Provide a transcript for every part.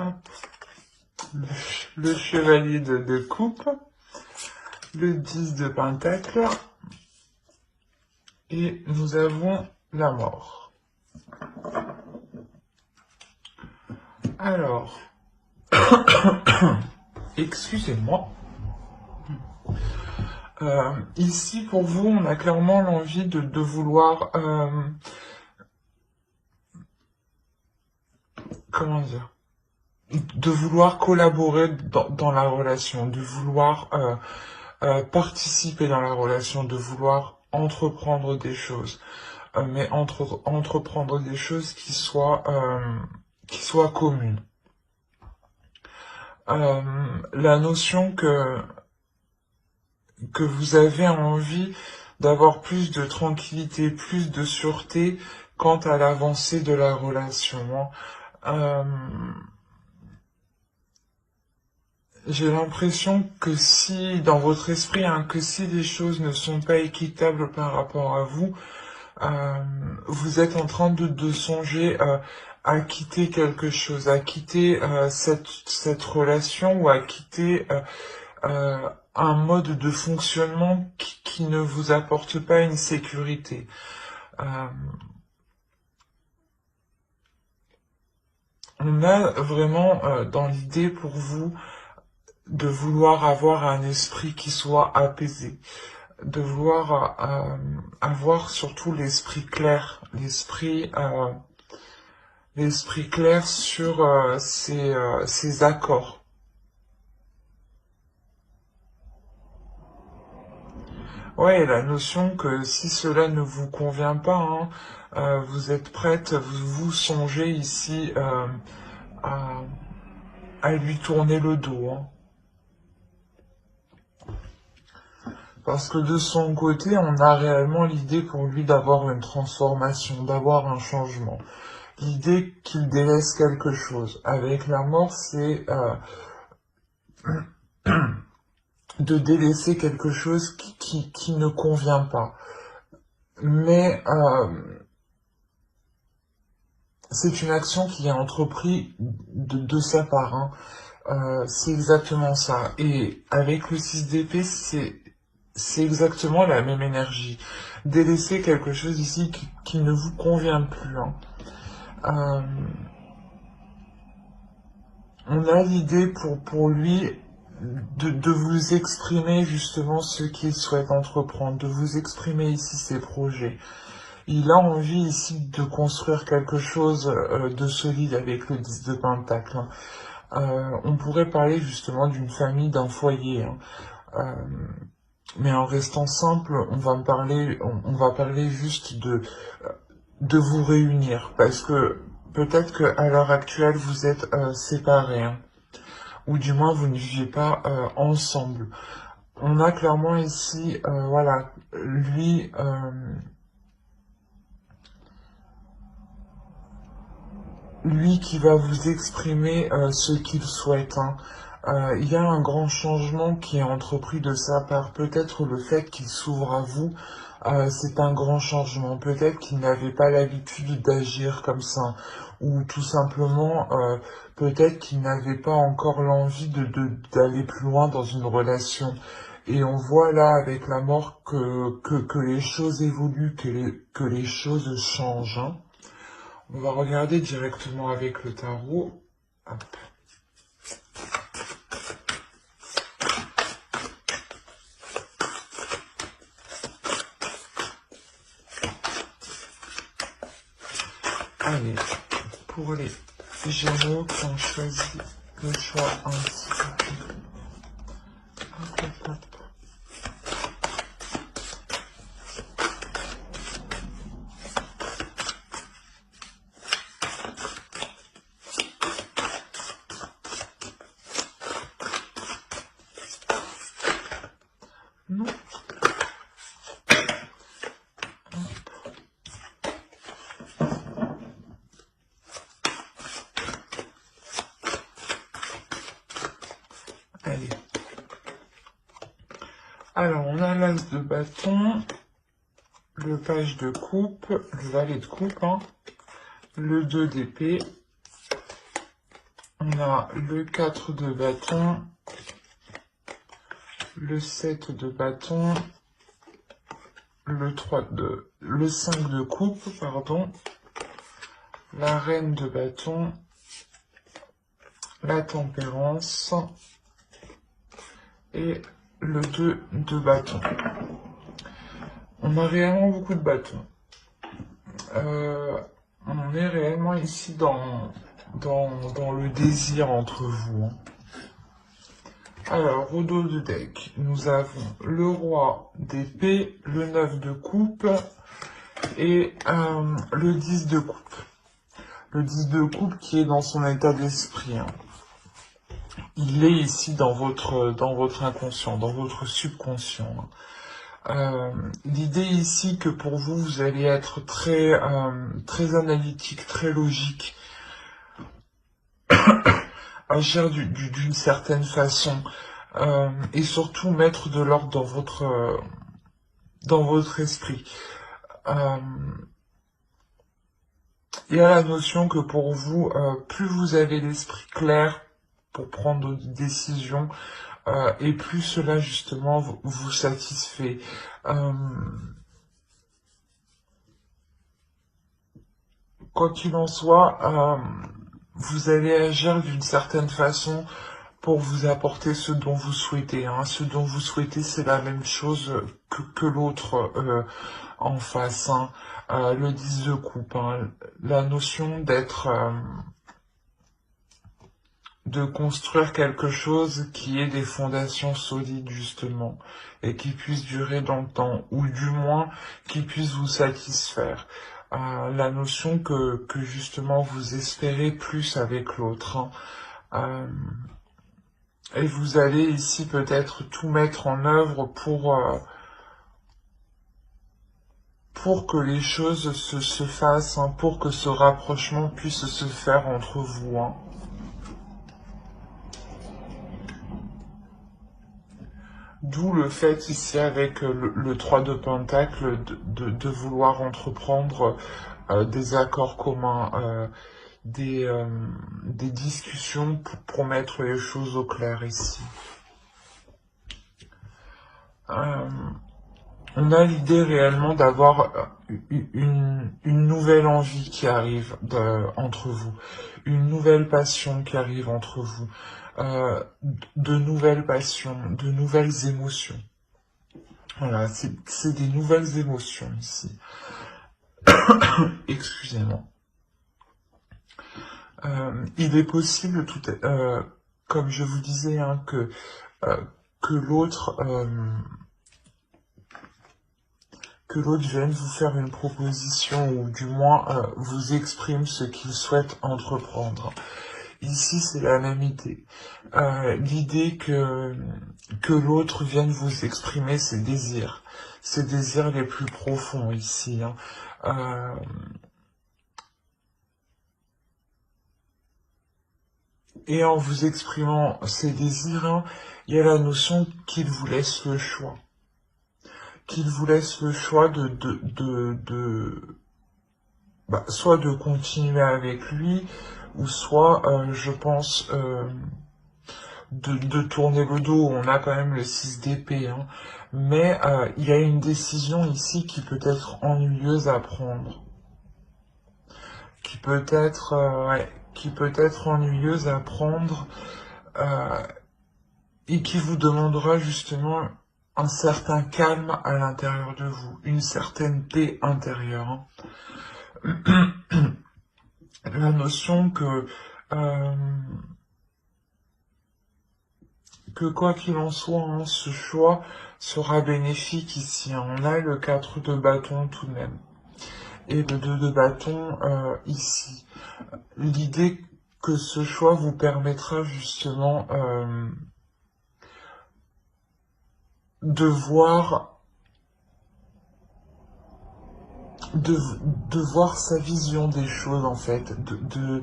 Hop. Le chevalier de coupe, le 10 de pentacle, et nous avons la mort. Alors, excusez-moi. Ici, pour vous, on a clairement l'envie de vouloir... comment dire, de vouloir collaborer dans la relation, de vouloir participer dans la relation, de vouloir entreprendre des choses, mais entreprendre des choses qui soient communes. La notion que vous avez envie d'avoir plus de tranquillité, plus de sûreté quant à l'avancée de la relation. J'ai l'impression que si, dans votre esprit, que si les choses ne sont pas équitables par rapport à vous, vous êtes en train de songer à quitter quelque chose, à quitter cette relation ou à quitter un mode de fonctionnement qui ne vous apporte pas une sécurité. On a vraiment dans l'idée pour vous de vouloir avoir un esprit qui soit apaisé, de vouloir avoir surtout l'esprit clair, l'esprit clair sur ses accords. Ouais, la notion que si cela ne vous convient pas, vous êtes prête, vous songez ici à lui tourner le dos. Parce que de son côté, on a réellement l'idée pour lui d'avoir une transformation, d'avoir un changement. L'idée qu'il délaisse quelque chose. Avec la mort, c'est de délaisser quelque chose qui ne convient pas. Mais c'est une action qui est entreprise de sa part. C'est exactement ça. Et avec le 6 d'épée, c'est exactement la même énergie. Délaisser quelque chose ici qui ne vous convient plus. On a l'idée pour lui de vous exprimer justement ce qu'il souhaite entreprendre, de vous exprimer ici ses projets. Il a envie ici de construire quelque chose de solide avec le 10 de pentacle. On pourrait parler justement d'une famille, d'un foyer. Mais en restant simple, on va parler juste de vous réunir, parce que peut-être qu'à l'heure actuelle vous êtes séparés, ou du moins vous ne vivez pas ensemble. On a clairement ici, voilà, lui qui va vous exprimer ce qu'il souhaite. Il y a un grand changement qui est entrepris de sa part. Peut-être le fait qu'il s'ouvre à vous, c'est un grand changement. Peut-être qu'il n'avait pas l'habitude d'agir comme ça. Ou tout simplement, peut-être qu'il n'avait pas encore l'envie d'aller plus loin dans une relation. Et on voit là avec la mort que les choses évoluent, que les choses changent. On va regarder directement avec le tarot. Hop. Allez, pour les Gémeaux qui ont choisi le choix ainsi. Hop, hop, hop. Non. Allez. Alors, on a l'as de bâton, le page de coupe, le valet de coupe, le 2 d'épée, On a le 4 de bâton, le 7 de bâton, le 5 de coupe, pardon, la reine de bâton, la tempérance et le 2 de bâton. On a réellement beaucoup de bâtons. On est réellement ici dans le désir entre vous. Alors, au dos de deck, nous avons le roi d'épée, le 9 de coupe et le 10 de coupe. Le 10 de coupe qui est dans son état d'esprit. Il est ici dans votre inconscient, dans votre subconscient. L'idée ici que pour vous, vous allez être très analytique, très logique, agir d'une certaine façon, et surtout mettre de l'ordre dans votre esprit. Il y a la notion que pour vous, plus vous avez l'esprit clair pour prendre des décisions, et plus cela justement vous satisfait. Quoi qu'il en soit, vous allez agir d'une certaine façon pour vous apporter ce dont vous souhaitez. Ce dont vous souhaitez, c'est la même chose que l'autre en face. Le 10 de coupe, la notion de construire quelque chose qui ait des fondations solides justement et qui puisse durer dans le temps, ou du moins qui puisse vous satisfaire. La notion que justement vous espérez plus avec l'autre. Et vous allez ici peut-être tout mettre en œuvre pour que les choses se fassent, pour que ce rapprochement puisse se faire entre vous. D'où le fait ici avec le 3 de Pentacle de vouloir entreprendre des accords communs, des discussions pour mettre les choses au clair ici. On a l'idée réellement d'avoir une nouvelle envie qui arrive entre vous, une nouvelle passion qui arrive entre vous, de nouvelles passions, de nouvelles émotions. Voilà, c'est des nouvelles émotions ici. Excusez-moi. Il est possible, comme je vous disais, que l'autre vienne vous faire une proposition ou du moins vous exprime ce qu'il souhaite entreprendre. Ici, c'est la même idée. L'idée que l'autre vienne vous exprimer ses désirs les plus profonds ici. Et en vous exprimant ses désirs, il y a la notion qu'il vous laisse le choix. Qu'il vous laisse le choix soit de continuer avec lui, ou soit, je pense, de tourner le dos. On a quand même le 6 d'épée, mais il y a une décision ici qui peut être ennuyeuse à prendre, qui peut être ennuyeuse à prendre, et qui vous demandera justement un certain calme à l'intérieur de vous, une certaine paix intérieure. La notion que quoi qu'il en soit, ce choix sera bénéfique ici. On a le 4 de bâton tout de même. Et le 2 de bâton ici. L'idée que ce choix vous permettra justement de voir sa vision des choses en fait, de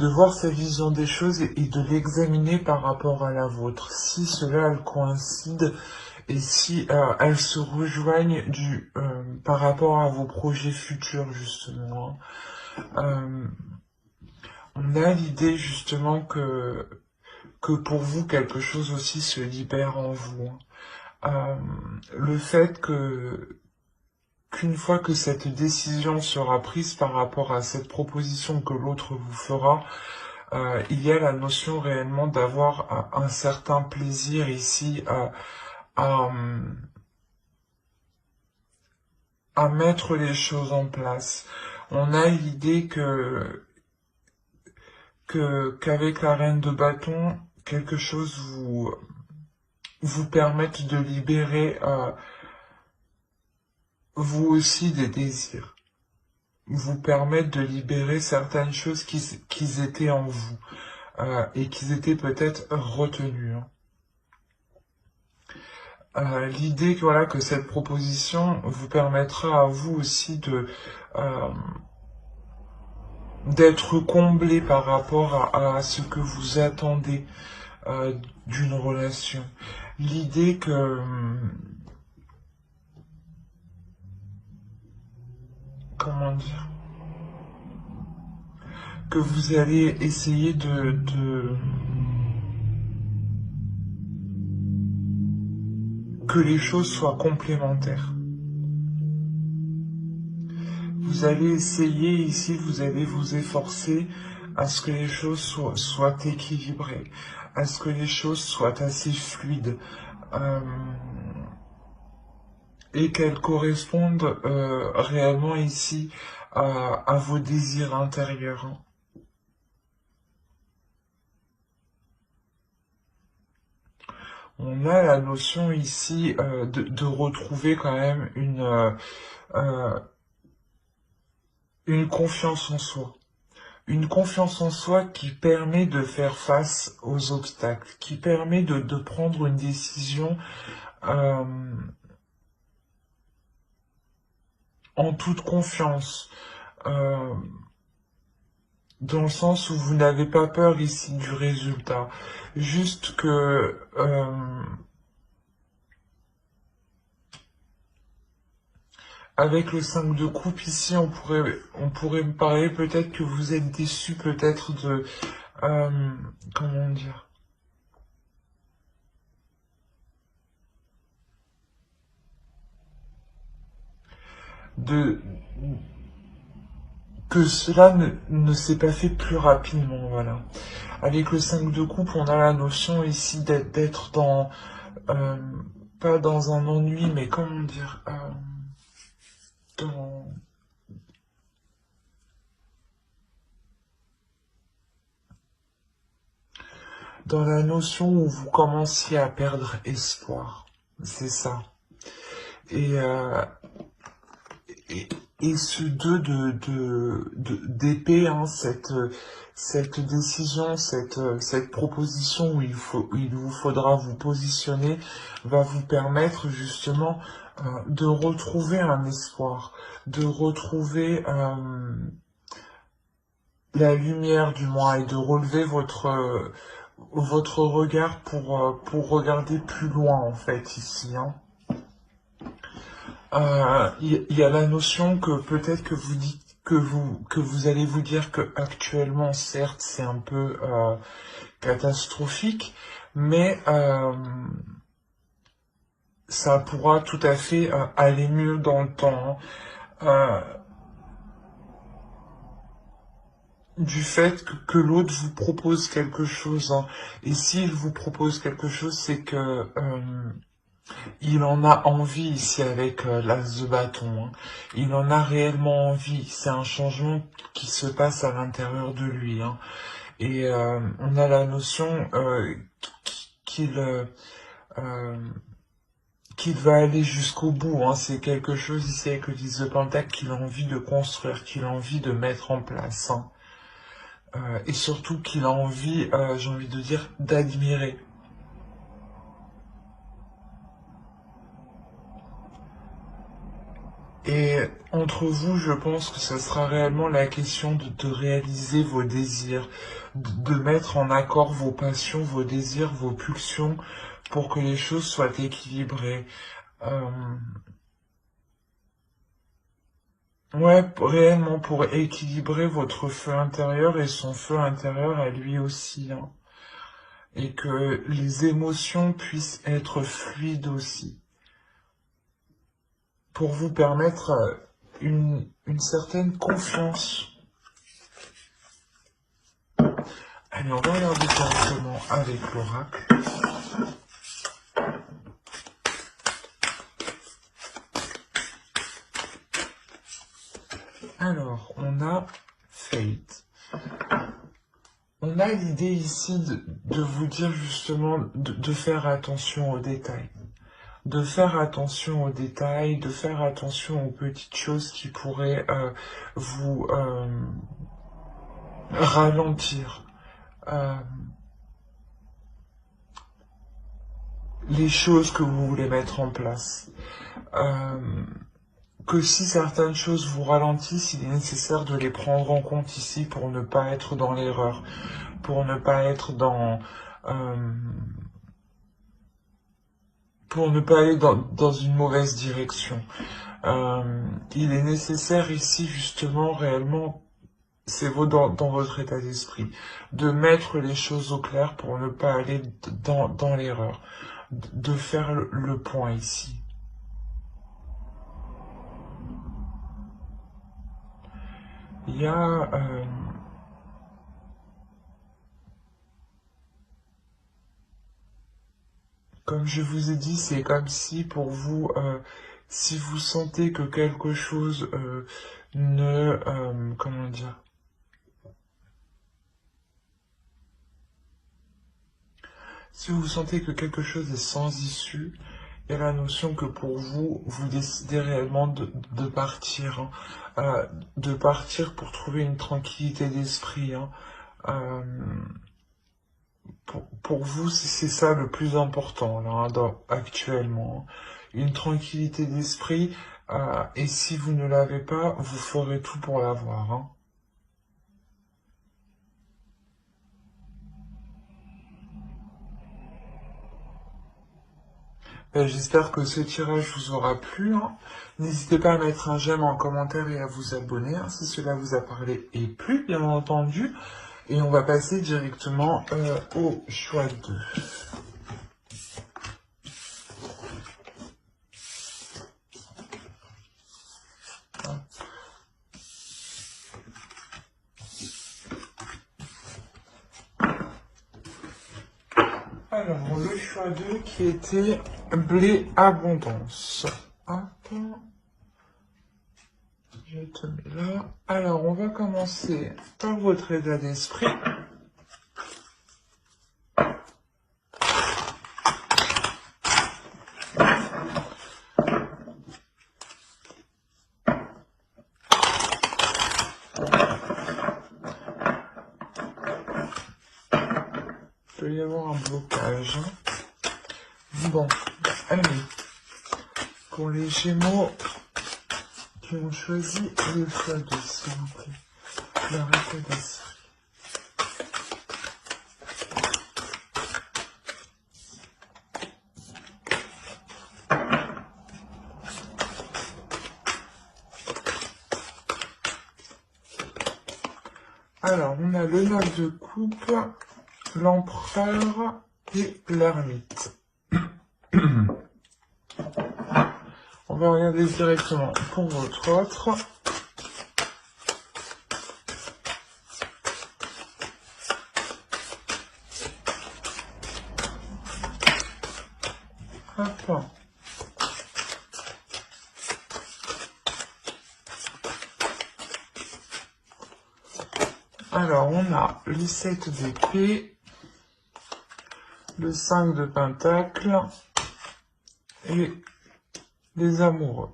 voir sa vision des choses et de l'examiner par rapport à la vôtre. Si cela elle coïncide et si elles se rejoignent par rapport à vos projets futurs justement. Euh, on a l'idée justement que pour vous, quelque chose aussi se libère en vous, hein. Le fait qu'une fois que cette décision sera prise par rapport à cette proposition que l'autre vous fera, il y a la notion réellement d'avoir un certain plaisir ici à, à mettre les choses en place. On a l'idée qu'avec la reine de bâton, quelque chose vous permette de libérer vous aussi des désirs, vous permettre de libérer certaines choses qui étaient en vous et qui étaient peut-être retenues, hein. L'idée que voilà que cette proposition vous permettra à vous aussi euh, d'être comblé par rapport à ce que vous attendez d'une relation. L'idée que comment dire, que vous allez essayer que les choses soient complémentaires. Vous allez essayer ici, vous allez vous efforcer à ce que les choses soient équilibrées, à ce que les choses soient assez fluides euh, et qu'elles correspondent réellement ici à vos désirs intérieurs, hein. On a la notion ici de retrouver quand même euh, une confiance en soi. Une confiance en soi qui permet de faire face aux obstacles, qui permet de prendre une décision euh, en toute confiance, euh, dans le sens où vous n'avez pas peur ici du résultat. Juste que avec le 5 de coupe ici, on pourrait me parler peut-être que vous êtes déçu peut-être euh, comment dire, de que cela ne s'est pas fait plus rapidement, voilà. Avec le 5 de coupe, on a la notion ici d'être dans, euh, pas dans un ennui, mais comment dire, dans, dans la notion où vous commenciez à perdre espoir. C'est ça. Et, et, et ce 2 d'épée, hein, cette décision, cette proposition où il vous faudra vous positionner, va vous permettre justement de retrouver un espoir, de retrouver la lumière du moins et de relever votre regard pour regarder plus loin en fait ici, hein. Il y a la notion que peut-être que vous dites que vous allez vous dire que actuellement certes c'est un peu catastrophique, mais ça pourra tout à fait aller mieux dans le temps, hein. Du fait que l'autre vous propose quelque chose, hein. Et s'il vous propose quelque chose, c'est que il en a envie ici avec l'as de bâton, hein. Il en a réellement envie. C'est un changement qui se passe à l'intérieur de lui, hein. Et on a la notion qu'il euh, qu'il va aller jusqu'au bout, hein. C'est quelque chose ici avec le 10 de Pentacle qu'il a envie de construire, qu'il a envie de mettre en place, hein. Et surtout qu'il a envie, j'ai envie de dire, d'admirer. Et entre vous, je pense que ce sera réellement la question de réaliser vos désirs, de mettre en accord vos passions, vos désirs, vos pulsions, pour que les choses soient équilibrées. Euh, Ouais, réellement pour équilibrer votre feu intérieur et son feu intérieur à lui aussi, hein. Et que les émotions puissent être fluides aussi, pour vous permettre une certaine confiance. Allez, on va regarder directement avec l'oracle. Alors, on a Fate. On a l'idée ici de vous dire justement de faire attention aux détails. De faire attention aux détails, de faire attention aux petites choses qui pourraient vous ralentir. Euh, les choses que vous voulez mettre en place. Que si certaines choses vous ralentissent, il est nécessaire de les prendre en compte ici pour ne pas être dans l'erreur, pour ne pas être euh, pour ne pas aller dans une mauvaise direction. Il est nécessaire ici justement réellement, c'est dans votre état d'esprit, de mettre les choses au clair pour ne pas aller dans l'erreur, de faire le point ici. Il y a comme je vous ai dit, c'est comme si pour vous, si vous sentez que quelque chose comment dire, si vous sentez que quelque chose est sans issue, il y a la notion que pour vous, vous décidez réellement de partir, hein, de partir pour trouver une tranquillité d'esprit, hein. Euh, pour vous, c'est ça le plus important là, hein, actuellement, hein. Une tranquillité d'esprit, et si vous ne l'avez pas, vous ferez tout pour l'avoir, hein. Ben, j'espère que ce tirage vous aura plu, hein. N'hésitez pas à mettre un j'aime en commentaire et à vous abonner, hein, si cela vous a parlé et plu, bien entendu. Et on va passer directement au choix 2. Alors, le choix 2 qui était blé abondance. Hop, je te mets là. Alors, on va commencer par votre état d'esprit. Il peut y avoir un blocage, hein. Bon, allez. Pour les Gémeaux qui ont choisi le choix 2, s'il vous plaît. Leur état d'esprit. Alors, on a le 9 de coupe, l'empereur et l'ermite. On va regarder directement pour votre autre. Hop. Alors, on a le 7 d'épée, le 5 de pentacle et les amoureux.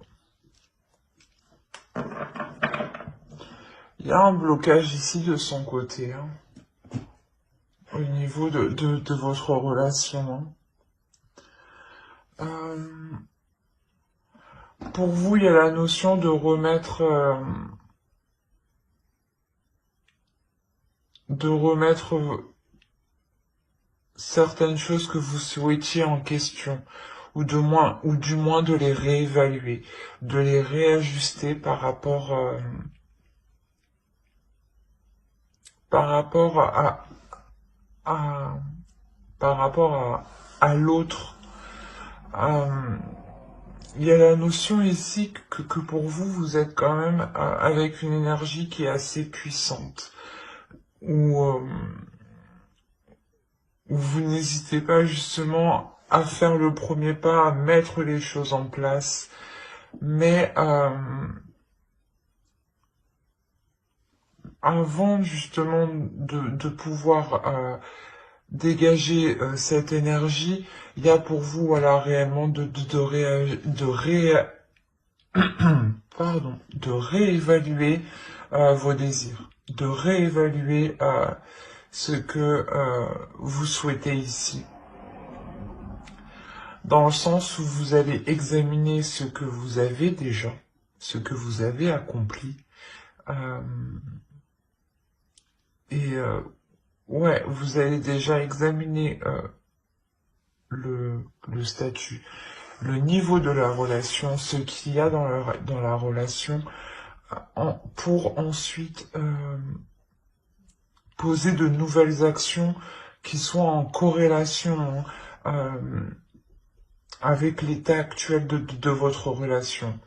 Il y a un blocage ici de son côté, hein, au niveau de votre relation, hein. Pour vous, il y a la notion de remettre certaines choses que vous souhaitiez en question, ou du moins de les réévaluer, de les réajuster par rapport à, par rapport à l'autre. Euh, il y a la notion ici que pour vous, vous êtes quand même avec une énergie qui est assez puissante, où vous n'hésitez pas justement à faire le premier pas, à mettre les choses en place, mais avant justement de pouvoir dégager cette énergie, il y a pour vous voilà réellement de réévaluer vos désirs, de réévaluer ce que vous souhaitez ici. Dans le sens où vous allez examiner ce que vous avez déjà, ce que vous avez accompli. Euh, ouais, vous allez déjà examiner le statut, le niveau de la relation, ce qu'il y a dans la relation, pour ensuite poser de nouvelles actions qui soient en corrélation avec l'état actuel de votre relation.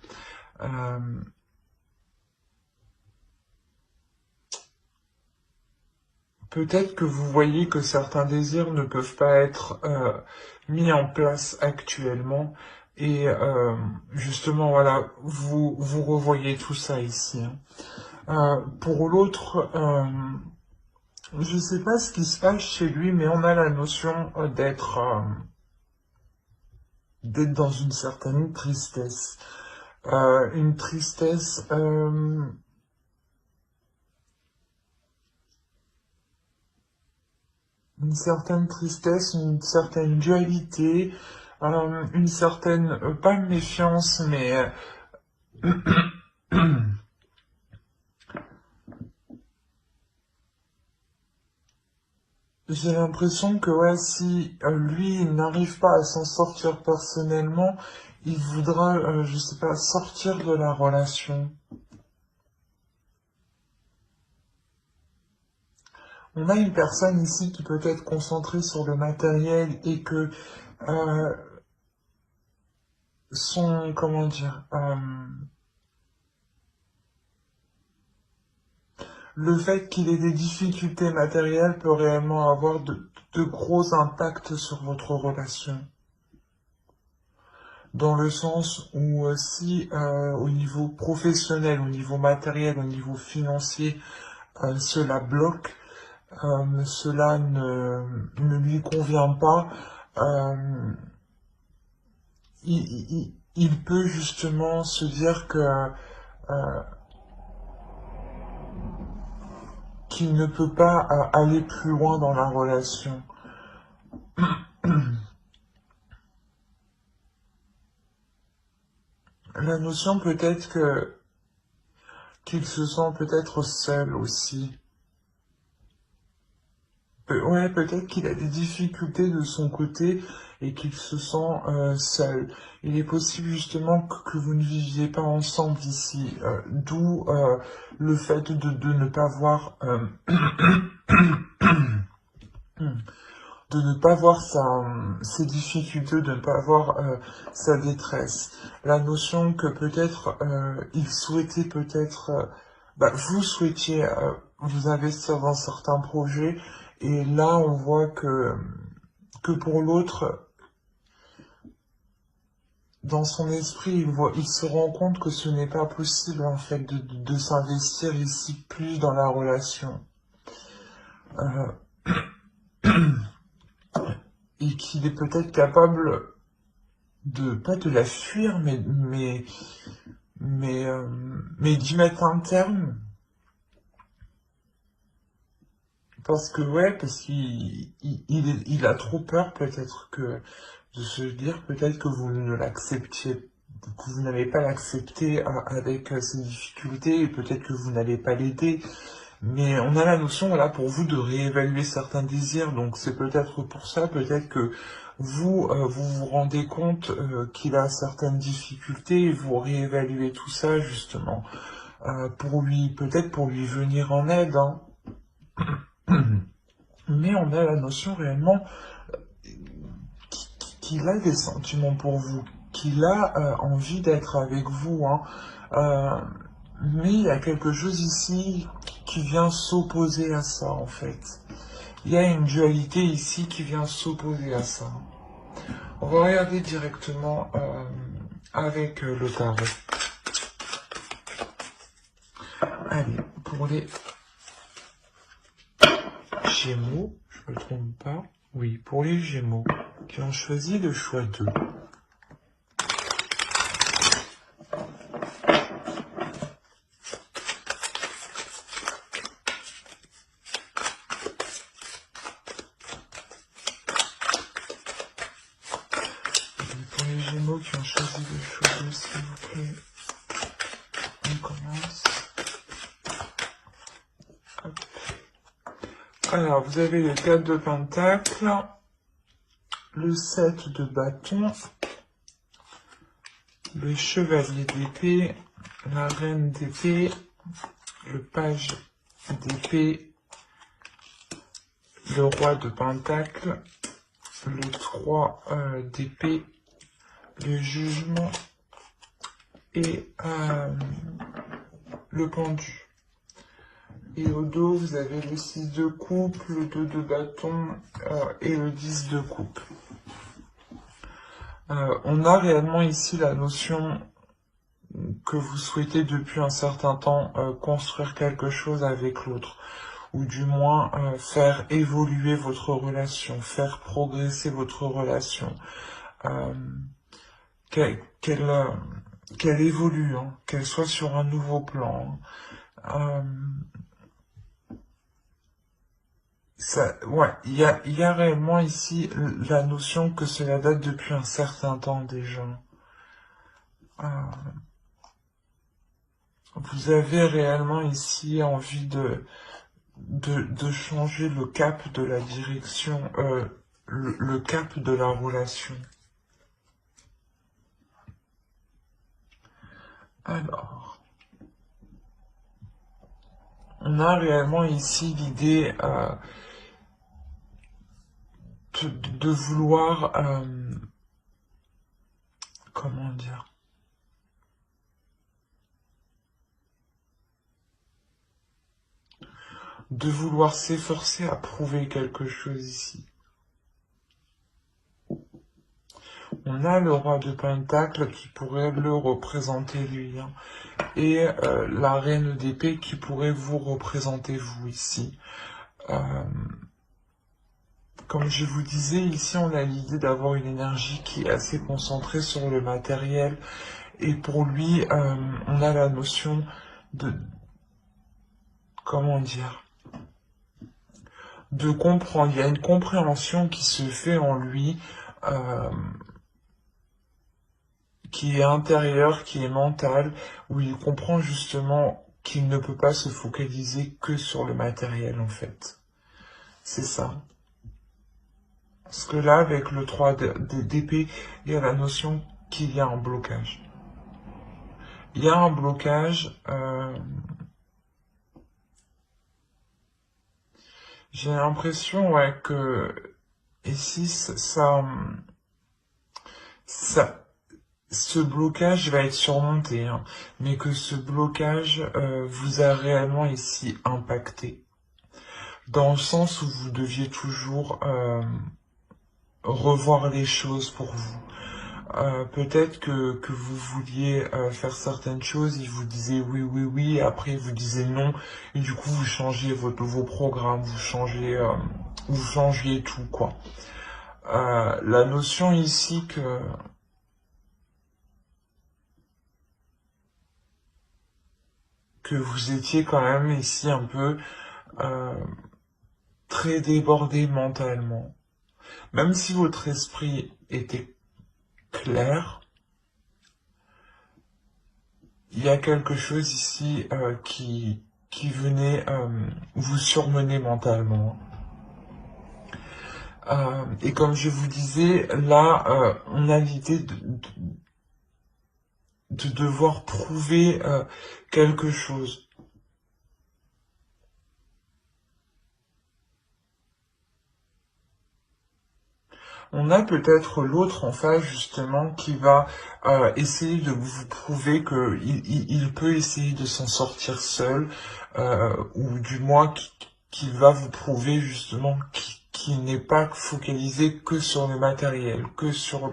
Peut-être que vous voyez que certains désirs ne peuvent pas être mis en place actuellement et justement voilà, vous revoyez tout ça ici. Pour l'autre, je ne sais pas ce qui se passe chez lui, mais on a la notion d'être dans une certaine tristesse. Une tristesse, une certaine dualité, une certaine, pas méfiance, mais j'ai l'impression que ouais, si lui il n'arrive pas à s'en sortir personnellement, il voudra, je sais pas, sortir de la relation. On a une personne ici qui peut être concentrée sur le matériel et que euh, comment dire, le fait qu'il ait des difficultés matérielles peut réellement avoir de gros impacts sur votre relation. Dans le sens où si au niveau professionnel, au niveau matériel, au niveau financier, cela bloque, cela ne lui convient pas, euh, il peut justement se dire que qu'il ne peut pas aller plus loin dans la relation. La notion peut-être qu'il se sent peut-être seul aussi. Ouais, peut-être qu'il a des difficultés de son côté et qu'il se sent seul. Il est possible justement que vous ne viviez pas ensemble ici, d'où le fait de ne pas voir de ne pas voir ses difficultés, de ne pas voir sa détresse. La notion que peut-être il souhaitait peut-être, vous souhaitiez vous investir dans certains projets, et là on voit que pour l'autre, dans son esprit, il se rend compte que ce n'est pas possible en fait de s'investir ici plus dans la relation. Et qu'il est peut-être capable pas de la fuir, mais d'y mettre un terme. Parce qu'il a trop peur peut-être de se dire peut-être que vous ne l'acceptiez, que vous n'allez pas l'accepter avec ses difficultés, et peut-être que vous n'allez pas l'aider. Mais on a la notion, voilà, pour vous de réévaluer certains désirs, donc c'est peut-être pour ça, peut-être que vous vous rendez compte qu'il a certaines difficultés et vous réévaluez tout ça justement pour lui, peut-être pour lui venir en aide, hein. Mais on a la notion réellement qu'il a des sentiments pour vous, qu'il a envie d'être avec vous, hein. Euh, mais il y a quelque chose ici qui vient s'opposer à ça en fait. Il y a une dualité ici qui vient s'opposer à ça. On va regarder directement avec le tarot. Allez, pour les Gémeaux, je ne me trompe pas. Oui, pour les Gémeaux qui ont choisi le choix 2. Pour les Gémeaux qui ont choisi le choix 2, s'il vous plaît, on commence. Hop. Alors, vous avez le 4 de Pentacle, le 7 de bâton, le chevalier d'épée, la reine d'épée, le page d'épée, le roi de pentacle, le 3 d'épée, le jugement et le pendu. Et au dos, vous avez le 6 de coupe, le 2 de bâton et le 10 de coupe. On a réellement ici la notion que vous souhaitez depuis un certain temps construire quelque chose avec l'autre, ou du moins faire évoluer votre relation, faire progresser votre relation, qu'elle évolue, hein, qu'elle soit sur un nouveau plan. Ouais, il y a réellement ici la notion que cela date depuis un certain temps déjà. Vous avez réellement ici envie de changer le cap de la direction, le cap de la relation. Alors, on a réellement ici l'idée de vouloir, comment dire, de vouloir s'efforcer à prouver quelque chose ici. On a le roi de Pentacle qui pourrait le représenter lui, hein, et la reine d'épée qui pourrait vous représenter vous ici. Comme je vous disais, ici on a l'idée d'avoir une énergie qui est assez concentrée sur le matériel, et pour lui, on a la notion de, comment dire, de comprendre. Il y a une compréhension qui se fait en lui, qui est intérieure, qui est mentale, où il comprend justement qu'il ne peut pas se focaliser que sur le matériel en fait. C'est ça. Parce que là, avec le 3 d'épée, il y a la notion qu'il y a un blocage. Il y a un blocage. J'ai l'impression, ouais, que ici, ce blocage va être surmonté, hein, mais que ce blocage vous a réellement ici impacté. Dans le sens où vous deviez toujours revoir les choses pour vous. Peut-être que vous vouliez faire certaines choses, il vous disait oui, oui, oui, et après il vous disait non, et du coup vous changez vos programmes, vous changiez tout, quoi. La notion ici que vous étiez quand même ici un peu très débordé mentalement. Même si votre esprit était clair, il y a quelque chose ici qui venait vous surmener mentalement. Et comme je vous disais, là, on a l'idée de devoir prouver quelque chose. On a peut-être l'autre en face justement qui va essayer de vous prouver que il peut essayer de s'en sortir seul, ou du moins qui va vous prouver justement qu'il n'est pas focalisé que sur le matériel, que sur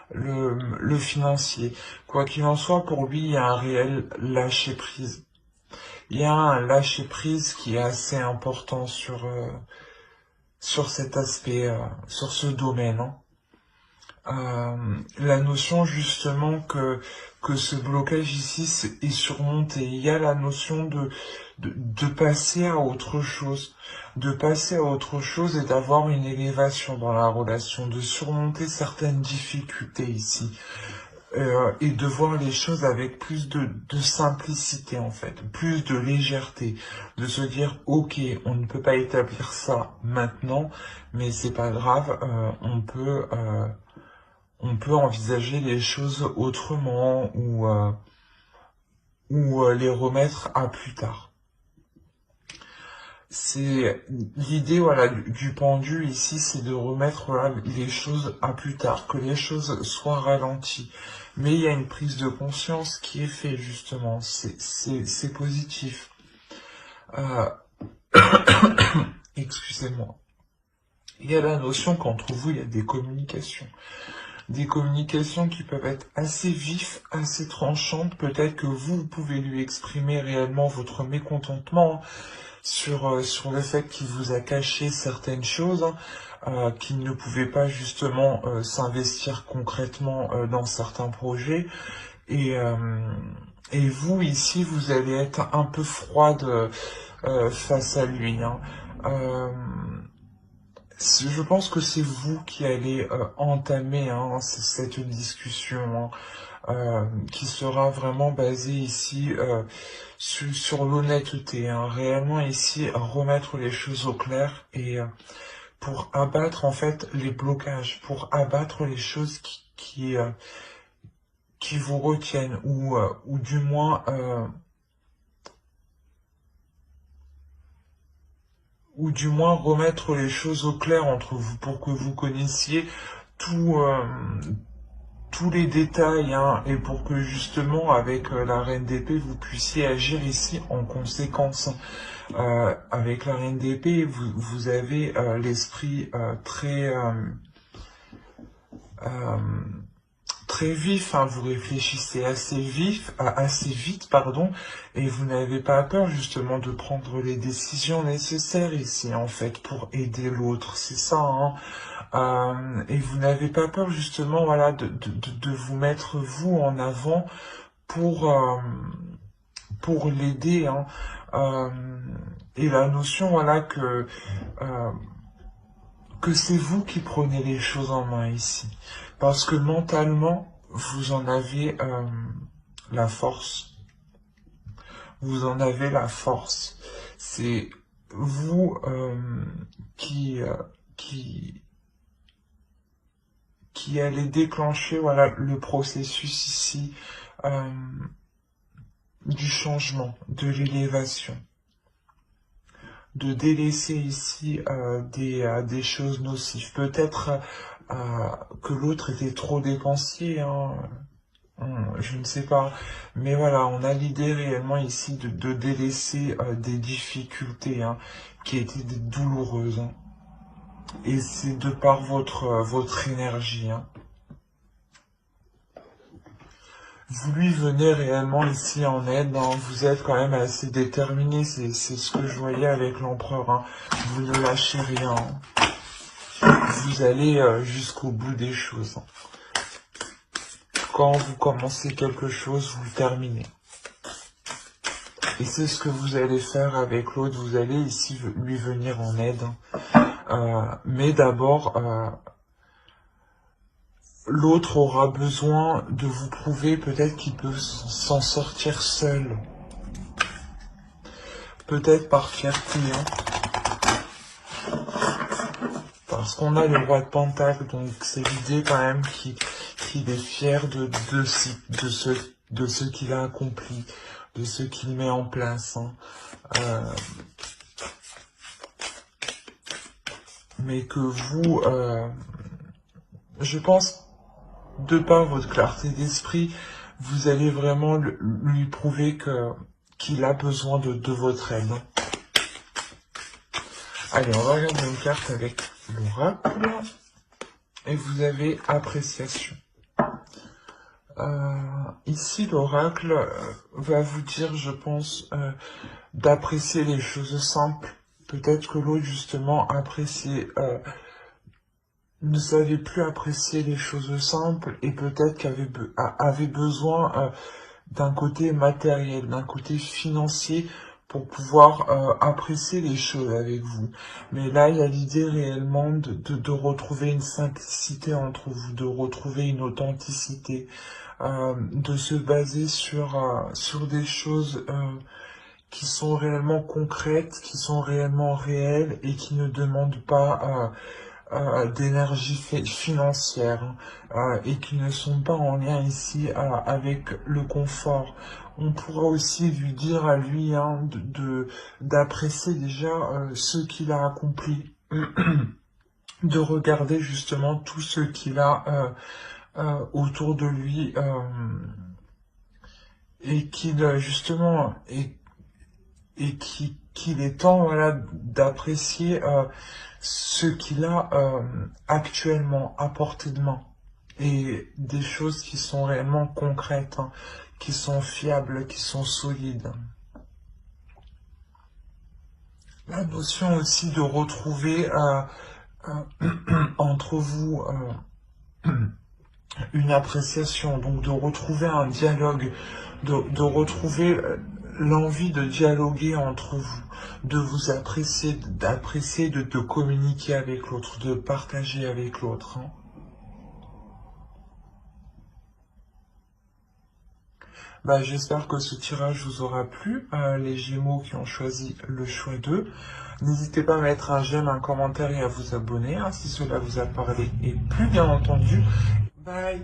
le financier. Quoi qu'il en soit, pour lui, il y a un réel lâcher-prise. Il y a un lâcher-prise qui est assez important sur cet aspect, sur ce domaine, hein. La notion justement que ce blocage ici est surmonté. Il y a la notion de passer à autre chose, de passer à autre chose et d'avoir une élévation dans la relation, de surmonter certaines difficultés ici. Et de voir les choses avec plus de simplicité en fait, plus de légèreté, de se dire ok, on ne peut pas établir ça maintenant, mais c'est pas grave, on peut envisager les choses autrement ou les remettre à plus tard. C'est l'idée voilà du pendu ici, c'est de remettre voilà, les choses à plus tard, que les choses soient ralenties. Mais il y a une prise de conscience qui est faite justement, c'est positif. Excusez-moi. Il y a la notion qu'entre vous, il y a des communications. Des communications qui peuvent être assez vives, assez tranchantes. Peut-être que vous pouvez lui exprimer réellement votre mécontentement sur le fait qu'il vous a caché certaines choses, qu'il ne pouvait pas justement s'investir concrètement dans certains projets. Et, euh, et vous, ici, vous allez être un peu froide face à lui, hein. Euh, je pense que c'est vous qui allez entamer hein, cette discussion hein, qui sera vraiment basée ici sur l'honnêteté. Hein, réellement ici, remettre les choses au clair et pour abattre en fait les blocages, pour abattre les choses qui vous retiennent ou du moins... ou du moins remettre les choses au clair entre vous pour que vous connaissiez tout, tous les détails hein, et pour que justement avec la reine d'épée vous puissiez agir ici en conséquence. Avec la reine d'épée vous avez l'esprit très vif, hein, vous réfléchissez assez vite, pardon, et vous n'avez pas peur justement de prendre les décisions nécessaires ici, en fait, pour aider l'autre, c'est ça, hein. Et vous n'avez pas peur justement, voilà, de vous mettre vous en avant pour l'aider, hein. Et la notion, voilà, que c'est vous qui prenez les choses en main ici. Parce que mentalement, vous en avez la force. Vous en avez la force. C'est vous qui allez déclencher voilà, le processus ici du changement, de l'élévation. De délaisser ici des choses nocives. Peut-être que l'autre était trop dépensier, hein, je ne sais pas. Mais voilà, on a l'idée réellement ici de délaisser des difficultés hein, qui étaient douloureuses. Hein. Et c'est de par votre énergie. Hein. Vous lui venez réellement ici en aide, hein. Vous êtes quand même assez déterminé, c'est ce que je voyais avec l'empereur. Hein. Vous ne lâchez rien. Hein. Vous allez jusqu'au bout des choses. Hein. Quand vous commencez quelque chose, vous le terminez. Et c'est ce que vous allez faire avec l'autre, vous allez ici lui venir en aide. Hein. Mais d'abord... l'autre aura besoin de vous prouver peut-être qu'il peut s'en sortir seul. Peut-être par fierté. Hein. parce qu'on a le roi de Pentacle, donc c'est l'idée quand même qu'il est fier de ce qu'il a accompli, de ce qu'il met en place. Hein. Mais que vous, je pense, de par votre clarté d'esprit, vous allez vraiment lui prouver qu'il a besoin de votre aide. Allez, on va regarder une carte avec l'oracle. Et vous avez appréciation. Ici, l'oracle va vous dire, je pense, d'apprécier les choses simples. Peut-être que l'autre, justement, ne savait plus apprécier les choses simples et peut-être avait besoin d'un côté matériel, d'un côté financier pour pouvoir apprécier les choses avec vous. Mais là, il y a l'idée réellement de retrouver une simplicité entre vous, de retrouver une authenticité, de se baser sur des choses qui sont réellement concrètes, qui sont réellement réelles et qui ne demandent pas d'énergie financière et qui ne sont pas en lien ici avec le confort. On pourra aussi lui dire à lui d'apprécier déjà ce qu'il a accompli, de regarder justement tout ce qu'il a autour de lui et qu'il justement qu'il est temps voilà d'apprécier ce qu'il a actuellement à portée de main et des choses qui sont réellement concrètes, hein, qui sont fiables, qui sont solides. La notion aussi de retrouver entre vous une appréciation, donc de retrouver un dialogue, de retrouver l'envie de dialoguer entre vous, de vous apprécier, de communiquer avec l'autre, de partager avec l'autre. Hein. Bah, j'espère que ce tirage vous aura plu, les Gémeaux qui ont choisi le choix 2. N'hésitez pas à mettre un j'aime, un commentaire et à vous abonner hein, si cela vous a parlé. Et plus bien entendu, bye!